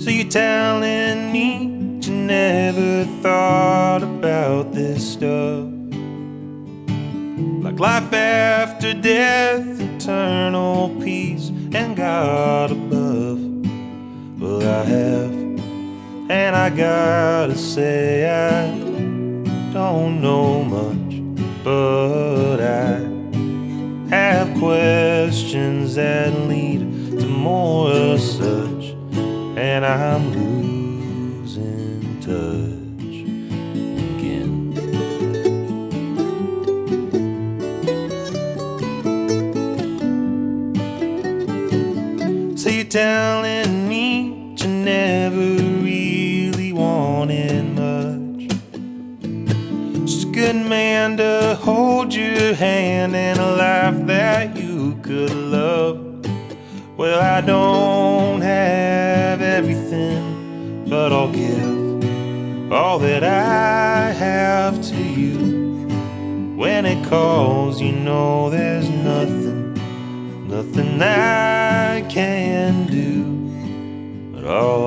So you're telling me you never thought about this stuff, like life after death, eternal peace, and God above. Well, I have, and I gotta say I don't know much, but I have questions that lead to more of such, and I'm losing touch again. So you're telling me you never really wanted much, just a good man to hold your hand and a life that you could love. Well, I don't have everything, but I'll give all that I have to you. When it calls, you know there's nothing I can do, but I'll